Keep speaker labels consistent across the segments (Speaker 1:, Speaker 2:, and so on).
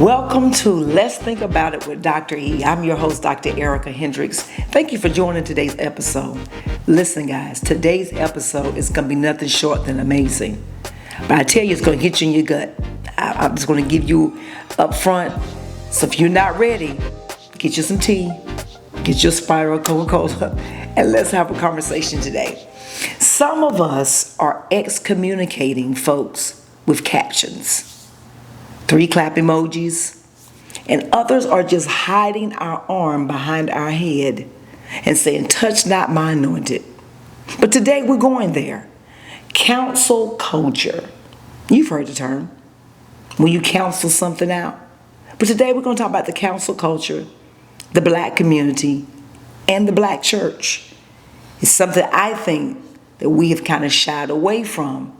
Speaker 1: Welcome to Let's Think About It with Dr. E. I'm your host, Dr. Erica Hendricks. Thank you for joining today's episode. Listen, guys, today's episode is going to be nothing short than amazing. But I tell you, it's going to hit you in your gut. I'm just going to give you up front. So if you're not ready, get you some tea, get your spiral Coca-Cola, and let's have a conversation today. Some of us are excommunicating folks with captions. 3 clap emojis, and others are just hiding our arm behind our head and saying, "Touch not my anointed." But today we're going there. Counsel culture. You've heard the term, when you counsel something out. But today we're going to talk about the counsel culture, the black community, and the black church. It's something I think that we have kind of shied away from,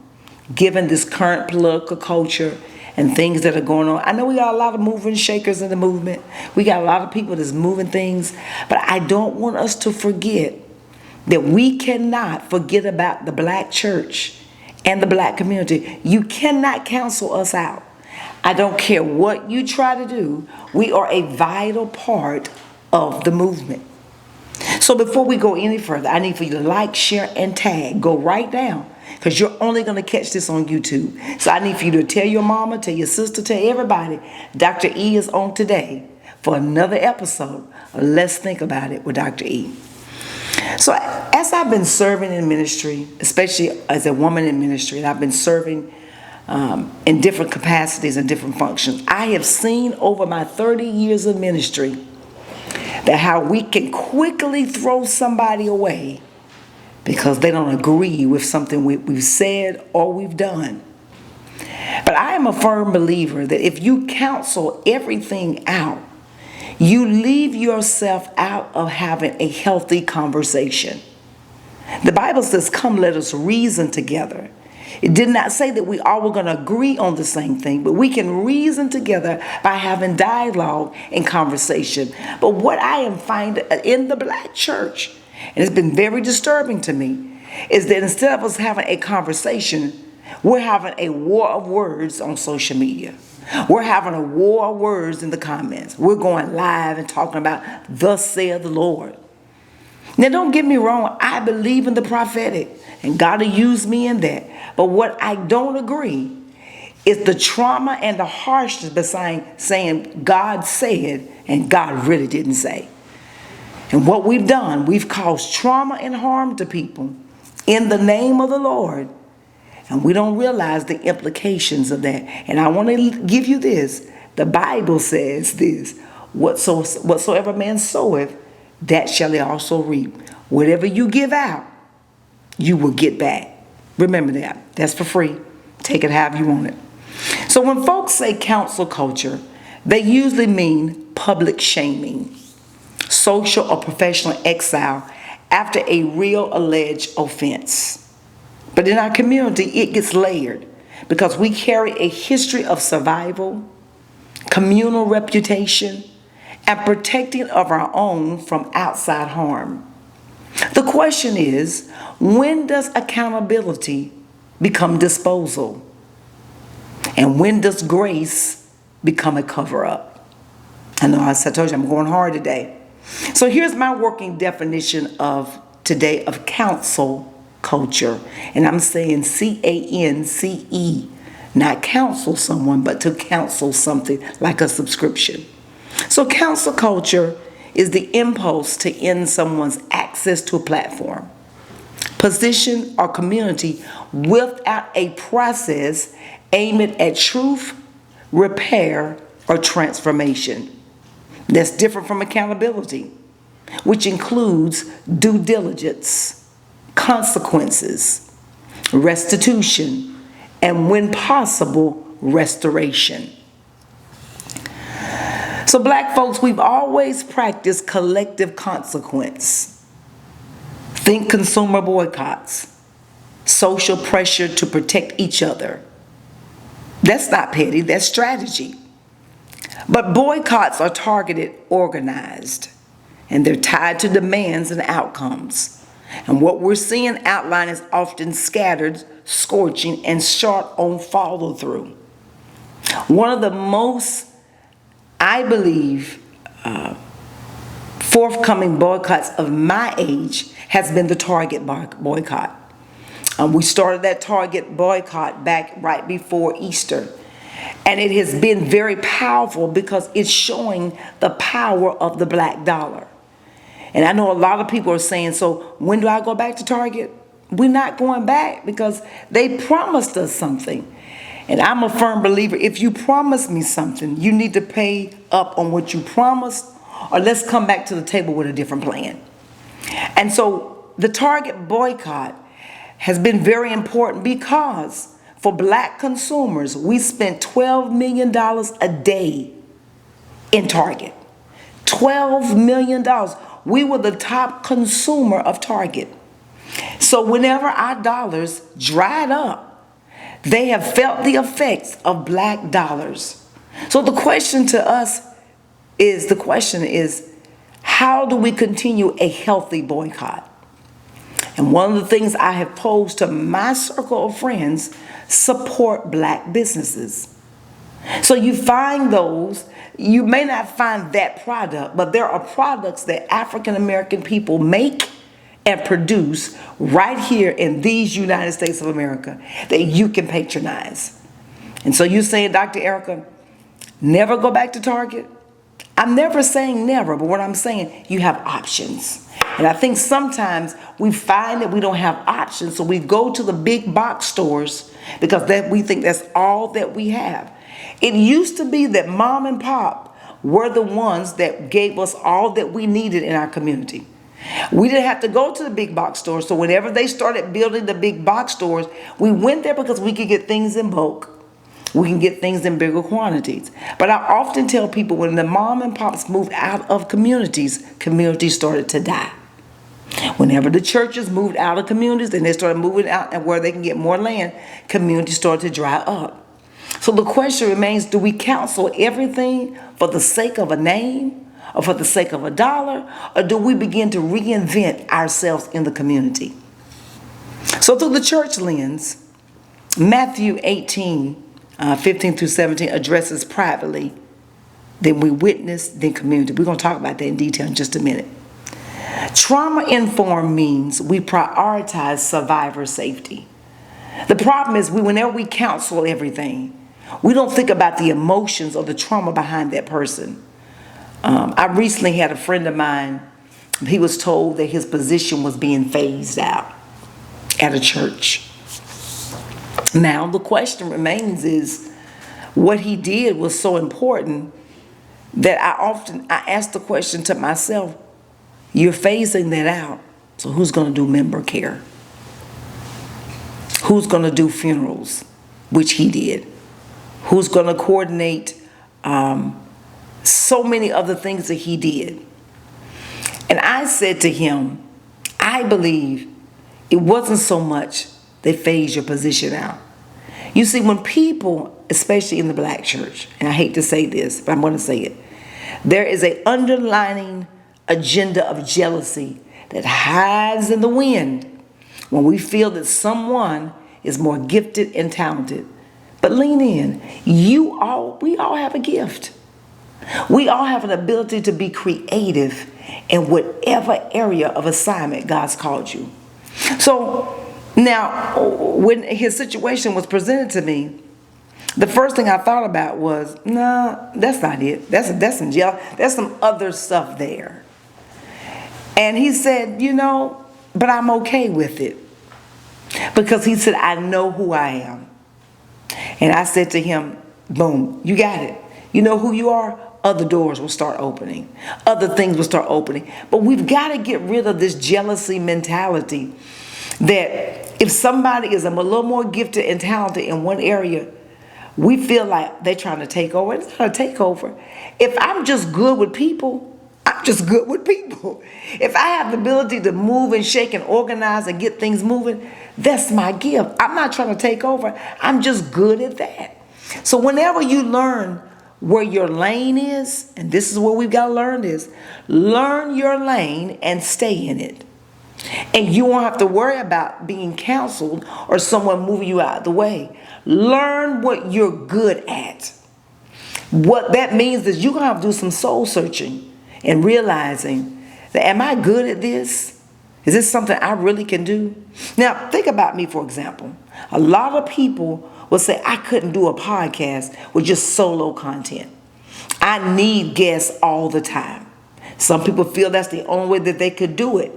Speaker 1: given this current political culture and things that are going on. I know we got a lot of moving shakers in the movement. We got a lot of people that's moving things. But I don't want us to forget that we cannot forget about the black church and the black community. You cannot counsel us out. I don't care what you try to do. We are a vital part of the movement. So before we go any further, I need for you to like, share, and tag. Go right down, because you're only going to catch this on YouTube. So I need for you to tell your mama, tell your sister, tell everybody, Dr. E is on today for another episode of Let's Think About It with Dr. E. So as I've been serving in ministry, especially as a woman in ministry, and I've been serving in different capacities and different functions, I have seen over my 30 years of ministry that how we can quickly throw somebody away because they don't agree with something we've said or we've done. But I am a firm believer that if you counsel everything out, you leave yourself out of having a healthy conversation. The Bible says, "Come, let us reason together." It did not say that we all were going to agree on the same thing, but we can reason together by having dialogue and conversation. But what I am finding in the black church, and it's been very disturbing to me, is that instead of us having a conversation, we're having a war of words on social media. We're having a war of words in the comments. We're going live and talking about "Thus saith the Lord." Now, don't get me wrong. I believe in the prophetic, and God will use me in that. But what I don't agree is the trauma and the harshness behind saying God said and God really didn't say. And what we've done, we've caused trauma and harm to people in the name of the Lord. And we don't realize the implications of that. And I want to give you this. The Bible says this: whatsoever man soweth, that shall he also reap. Whatever you give out, you will get back. Remember that. That's for free. Take it however you want it. So when folks say counsel culture, they usually mean public shaming, social or professional exile after a real alleged offense. But in our community, it gets layered because we carry a history of survival, communal reputation, and protecting of our own from outside harm. The question is, when does accountability become disposal? And when does grace become a cover-up? I know, as I told you, I'm going hard today. So here's my working definition of today of counsel culture. And I'm saying C-A-N-C-E, not counsel someone, but to counsel something like a subscription. So counsel culture is the impulse to end someone's access to a platform, position, or community without a process aimed at truth, repair, or transformation. That's different from accountability, which includes due diligence, consequences, restitution, and when possible, restoration. So black folks, we've always practiced collective consequence. Think consumer boycotts, social pressure to protect each other. That's not petty, that's strategy. But boycotts are targeted, organized, and they're tied to demands and outcomes. And what we're seeing outlined is often scattered, scorching, and short on follow through. One of the most I believe forthcoming boycotts of my age has been the Target boycott. We started that Target boycott back right before Easter. And it has been very powerful because it's showing the power of the black dollar. And I know a lot of people are saying, so when do I go back to Target? We're not going back because they promised us something. And I'm a firm believer, if you promise me something, you need to pay up on what you promised, or let's come back to the table with a different plan. And so the Target boycott has been very important because for black consumers, we spent $12 million a day in Target. $12 million. We were the top consumer of Target. So whenever our dollars dried up, they have felt the effects of black dollars. So the question is, how do we continue a healthy boycott? And one of the things I have posed to my circle of friends, support black businesses. So you find those, you may not find that product, but there are products that African American people make and produce right here in these United States of America that you can patronize. And so you're saying, Dr. Erica, never go back to Target? I'm never saying never, but what I'm saying, you have options. And I think sometimes we find that we don't have options, so we go to the big box stores because we think that's all that we have. It used to be that mom and pop were the ones that gave us all that we needed in our community. We didn't have to go to the big box stores, so whenever they started building the big box stores, we went there because we could get things in bulk. We can get things in bigger quantities. But I often tell people when the mom and pops moved out of communities, communities started to die. Whenever the churches moved out of communities and they started moving out and where they can get more land, communities started to dry up. So the question remains, do we counsel everything for the sake of a name or for the sake of a dollar, or do we begin to reinvent ourselves in the community? So through the church lens, Matthew 18, 15 through 17 addresses privately, then we witness, then community. We're going to talk about that in detail in just a minute. Trauma-informed means we prioritize survivor safety. The problem is whenever we counsel everything, we don't think about the emotions or the trauma behind that person. I recently had a friend of mine, he was told that his position was being phased out at a church. Now the question remains is, what he did was so important that I ask the question to myself, you're phasing that out, so who's going to do member care? Who's going to do funerals, which he did? Who's going to coordinate so many other things that he did? And I said to him, I believe it wasn't so much they phased your position out. You see, when people, especially in the black church, and I hate to say this, but I'm going to say it, there is an underlying agenda of jealousy that hides in the wind when we feel that someone is more gifted and talented. But lean in. We all have a gift. We all have an ability to be creative in whatever area of assignment God's called you. So now, when his situation was presented to me, the first thing I thought about was, no, that's not it. That's some jealousy. There's some other stuff there. And he said, but I'm okay with it. Because he said, I know who I am. And I said to him, boom, you got it. You know who you are? Other doors will start opening. Other things will start opening. But we've got to get rid of this jealousy mentality that if somebody is a little more gifted and talented in one area, we feel like they're trying to take over. It's not a takeover. If I'm just good with people, I'm just good with people. If I have the ability to move and shake and organize and get things moving, that's my gift. I'm not trying to take over. I'm just good at that. So whenever you learn where your lane is, and this is what we've got to learn is, learn your lane and stay in it. And you won't have to worry about being counseled or someone moving you out of the way. Learn what you're good at. What that means is you're going to have to do some soul searching and realizing that, am I good at this? Is this something I really can do? Now, think about me, for example. A lot of people will say, I couldn't do a podcast with just solo content. I need guests all the time. Some people feel that's the only way that they could do it.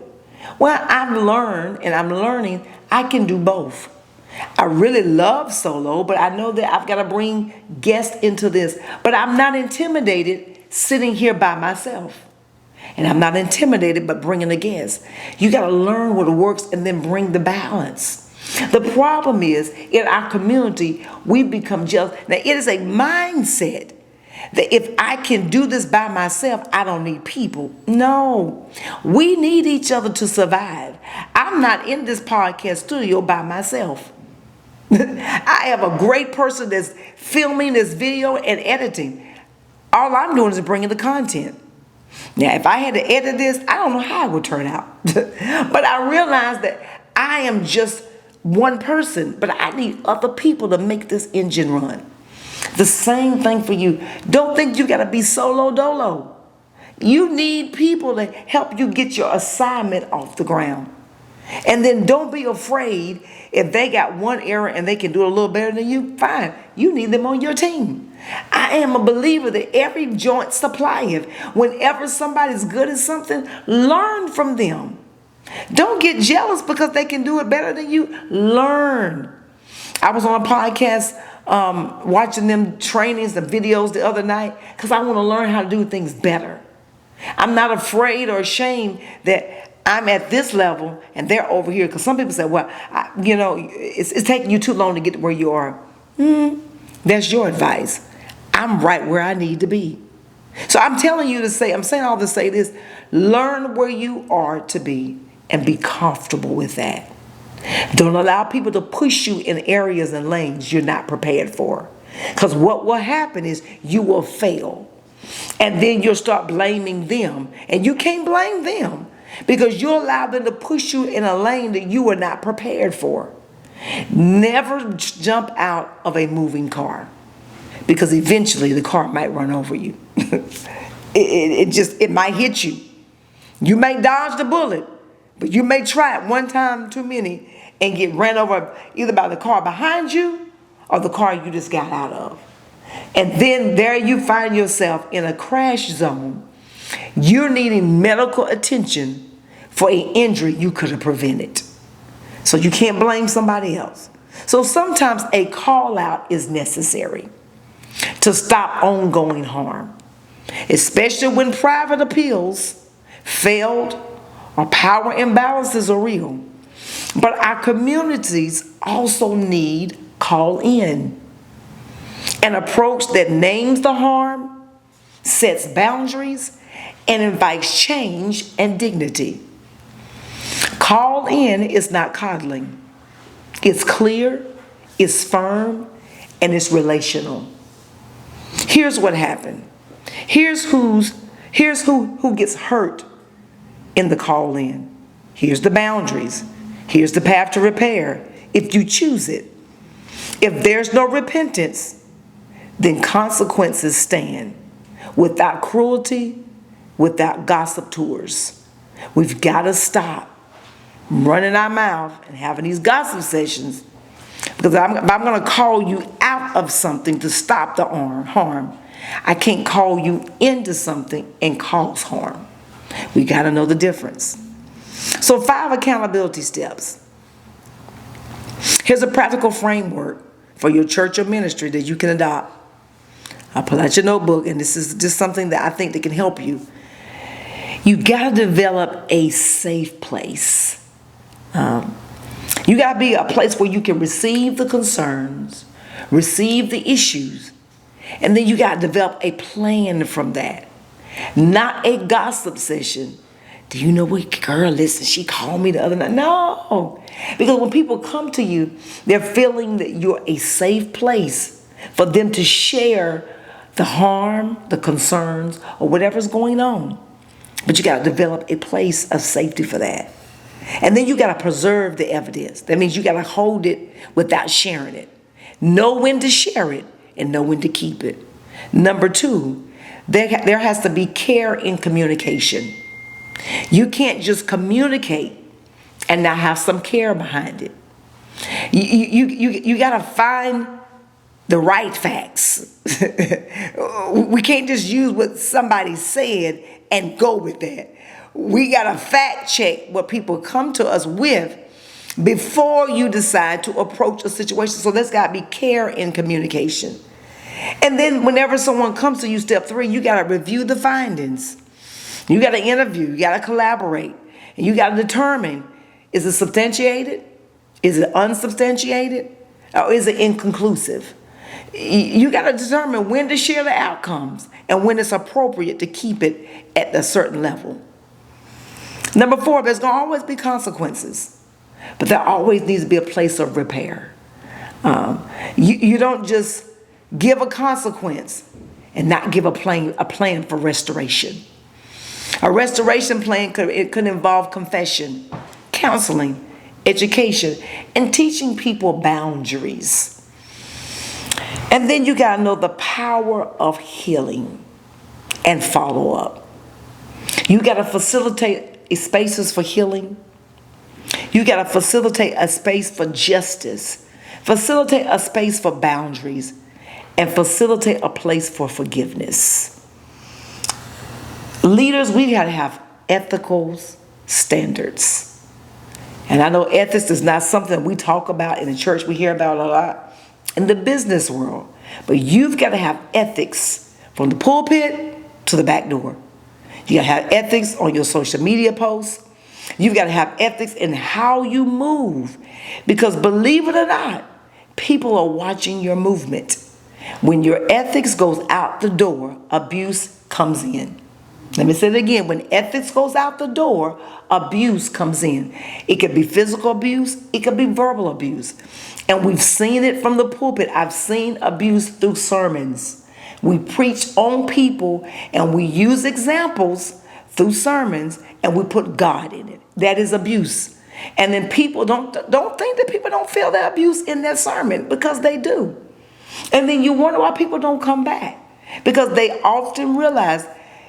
Speaker 1: Well, I've learned, and I'm learning, I can do both. I really love solo, but I know that I've got to bring guests into this. But I'm not intimidated sitting here by myself. And I'm not intimidated but bringing a guest. You got to learn what works and then bring the balance. The problem is, in our community, we've become jealous. Now, it is a mindset that if I can do this by myself, I don't need people. No, we need each other to survive. I'm not in this podcast studio by myself. I have a great person that's filming this video and editing. All I'm doing is bringing the content. Now, if I had to edit this, I don't know how it would turn out. But I realize that I am just one person, but I need other people to make this engine run. The same thing for you. Don't think you got to be solo dolo. You need people to help you get your assignment off the ground. And then don't be afraid if they got one error and they can do it a little better than you, fine. You need them on your team. I am a believer that every joint supplieth. Whenever somebody's good at something, learn from them. Don't get jealous because they can do it better than you. Learn. I was on a podcast watching them trainings, the videos the other night, because I want to learn how to do things better. I'm not afraid or ashamed that I'm at this level and they're over here. Because some people say, well, it's taking you too long to get to where you are. That's your advice. I'm right where I need to be. So I'm telling you to say, I'm saying all to say this, learn where you are to be and be comfortable with that. Don't allow people to push you in areas and lanes you're not prepared for. Because what will happen is you will fail. And then you'll start blaming them. And you can't blame them because you allow them to push you in a lane that you were not prepared for. Never jump out of a moving car because eventually the car might run over you. It might hit you. You may dodge the bullet, but you may try it one time too many and get ran over either by the car behind you or the car you just got out of. And then there you find yourself in a crash zone. You're needing medical attention for an injury you could have prevented. So you can't blame somebody else. So sometimes a call out is necessary to stop ongoing harm, especially when private appeals failed or power imbalances are real. But our communities also need call in. An approach that names the harm, sets boundaries, and invites change and dignity. Call in is not coddling. It's clear, it's firm, and it's relational. Here's what happened. Here's who gets hurt in the call in. Here's the boundaries. Here's the path to repair if you choose it. If there's no repentance, then consequences stand. Without cruelty, without gossip tours. We've got to stop running our mouth and having these gossip sessions, because I'm going to call you out of something to stop the harm. I can't call you into something and cause harm. We got to know the difference. So 5 accountability steps. Here's a practical framework for your church or ministry that you can adopt. I'll pull out your notebook, and this is just something that I think that can help you. You got to develop a safe place. You got to be a place where you can receive the concerns, receive the issues, and then you got to develop a plan from that. Not a gossip session. Do you know what girl, listen, she called me the other night. No, because when people come to you, they're feeling that you're a safe place for them to share the harm, the concerns, or whatever's going on. But you got to develop a place of safety for that. And then you got to preserve the evidence. That means you got to hold it without sharing it. Know when to share it and know when to keep it. Number two, there has to be care in communication. You can't just communicate and not have some care behind it. You got to find the right facts. We can't just use what somebody said and go with that. We got to fact check what people come to us with before you decide to approach a situation. So there's got to be care in communication. And then whenever someone comes to you, step three, you got to review the findings. You got to interview, you got to collaborate, and you got to determine, is it substantiated? Is it unsubstantiated? Or is it inconclusive? You got to determine when to share the outcomes and when it's appropriate to keep it at a certain level. Number four, there's going to always be consequences, but there always needs to be a place of repair. You don't just give a consequence and not give a plan for restoration. A restoration plan could involve confession, counseling, education, and teaching people boundaries. And then you got to know the power of healing and follow up. You got to facilitate spaces for healing. You got to facilitate a space for justice, facilitate a space for boundaries, and facilitate a place for forgiveness. Leaders, we got to have ethical standards. And I know ethics is not something we talk about in the church. We hear about a lot in the business world. But you've got to have ethics from the pulpit to the back door. You got to have ethics on your social media posts. You've got to have ethics in how you move. Because believe it or not, people are watching your movement. When your ethics goes out the door, abuse comes in. Let me say it again. When ethics goes out the door, abuse comes in. It could be physical abuse. It could be verbal abuse. And we've seen it from the pulpit. I've seen abuse through sermons. We preach on people and we use examples through sermons and we put God in it. That is abuse. And then people don't think that people don't feel that abuse in their sermon, because they do. And then you wonder why people don't come back, because they often realize,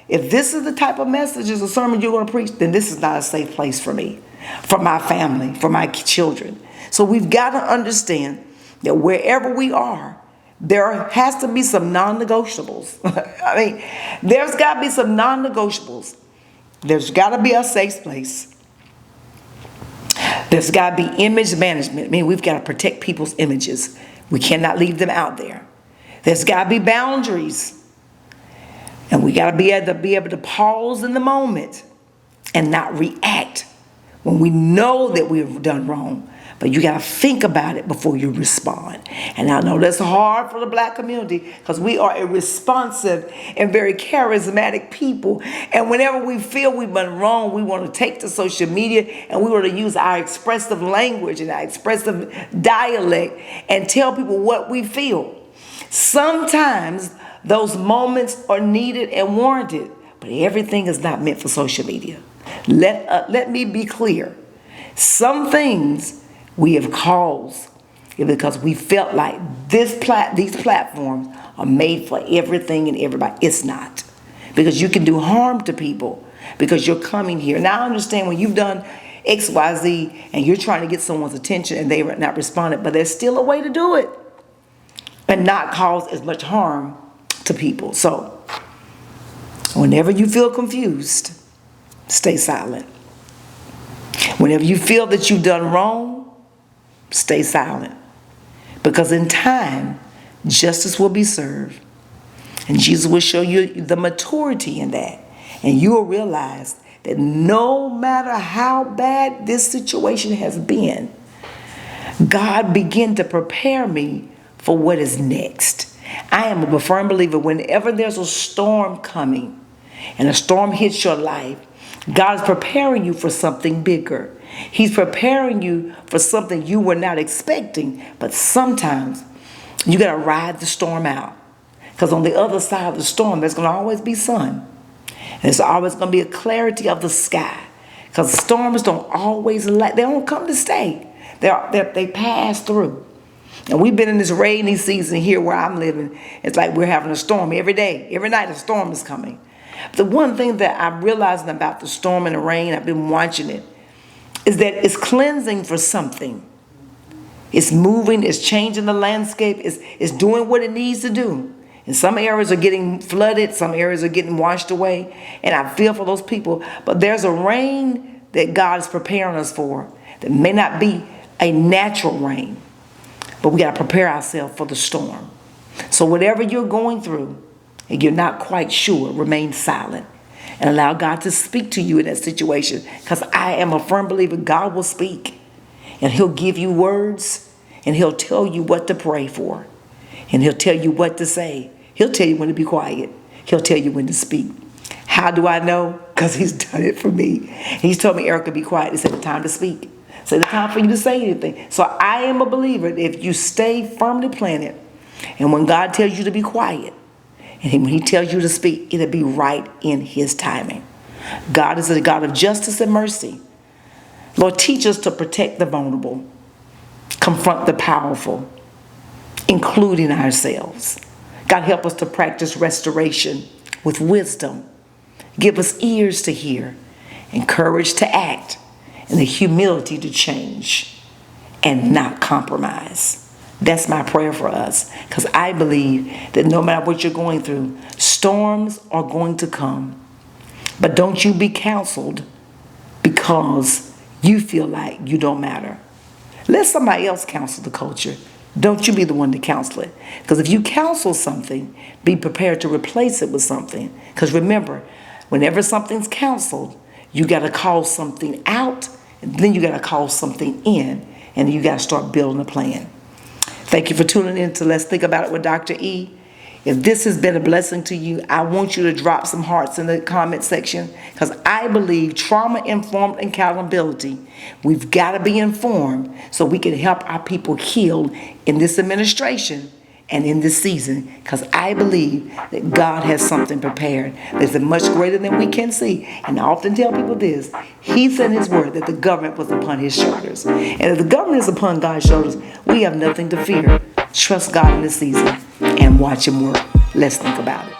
Speaker 1: if this is the type of messages or sermon you're going to preach, then this is not a safe place for me, for my family, for my children. So we've got to understand that wherever we are, there has to be some non-negotiables. I mean, there's got to be some non-negotiables. There's got to be a safe place. There's got to be image management. I mean, we've got to protect people's images. We cannot leave them out there. There's got to be boundaries. And we got to be able to pause in the moment and not react when we know that we've done wrong. But you got to think about it before you respond. And I know that's hard for the Black community, because we are a responsive and very charismatic people. And whenever we feel we've been wrong, we want to take to social media and we want to use our expressive language and our expressive dialect and tell people what we feel. Sometimes those moments are needed and warranted, but everything is not meant for social media. Let me be clear. Some things we have caused because we felt like these platforms are made for everything and everybody. It's not. Because you can do harm to people because you're coming here. Now I understand when you've done X, Y, Z and you're trying to get someone's attention and they are not responding, but there's still a way to do it and not cause as much harm to people. So whenever you feel confused, stay silent. Whenever you feel that you've done wrong, stay silent. Because in time, justice will be served. And Jesus will show you the maturity in that. And you will realize that no matter how bad this situation has been, God began to prepare me for what is next. I am a firm believer, whenever there's a storm coming and a storm hits your life, God is preparing you for something bigger. He's preparing you for something you were not expecting. But sometimes you got to ride the storm out. Because on the other side of the storm, there's going to always be sun. And there's always going to be a clarity of the sky. Because storms don't always they don't come to stay. They pass through. And we've been in this rainy season here where I'm living. It's like we're having a storm every day. Every night a storm is coming. But the one thing that I'm realizing about the storm and the rain, I've been watching it, is that it's cleansing for something. It's moving, it's changing the landscape, it's doing what it needs to do. And some areas are getting flooded, some areas are getting washed away. And I feel for those people. But there's a rain that God is preparing us for that may not be a natural rain. But we got to prepare ourselves for the storm. So whatever you're going through and you're not quite sure, remain silent and allow God to speak to you in that situation. Because I am a firm believer God will speak. And he'll give you words and he'll tell you what to pray for. And he'll tell you what to say. He'll tell you when to be quiet. He'll tell you when to speak. How do I know? Because he's done it for me. He's told me, Erica, be quiet. He said, the time to speak. So the time for you to say anything. So I am a believer that if you stay firmly planted, and when God tells you to be quiet, and when he tells you to speak, it'll be right in his timing. God is a God of justice and mercy. Lord, teach us to protect the vulnerable, confront the powerful, including ourselves. God, help us to practice restoration with wisdom. Give us ears to hear and courage to act, and the humility to change and not compromise. That's my prayer for us, because I believe that no matter what you're going through, storms are going to come. But don't you be counseled because you feel like you don't matter. Let somebody else counsel the culture. Don't you be the one to counsel it. Because if you counsel something, be prepared to replace it with something. Because remember, whenever something's counseled, you got to call something out, and then you got to call something in, and you got to start building a plan. Thank you for tuning in to Let's Think About It with Dr. E. If this has been a blessing to you, I want you to drop some hearts in the comment section, because I believe trauma-informed accountability, we've got to be informed so we can help our people heal in this administration and in this season, because I believe that God has something prepared that's much greater than we can see. And I often tell people this: he said in his word that the government was upon his shoulders. And if the government is upon God's shoulders, we have nothing to fear. Trust God in this season and watch him work. Let's think about it.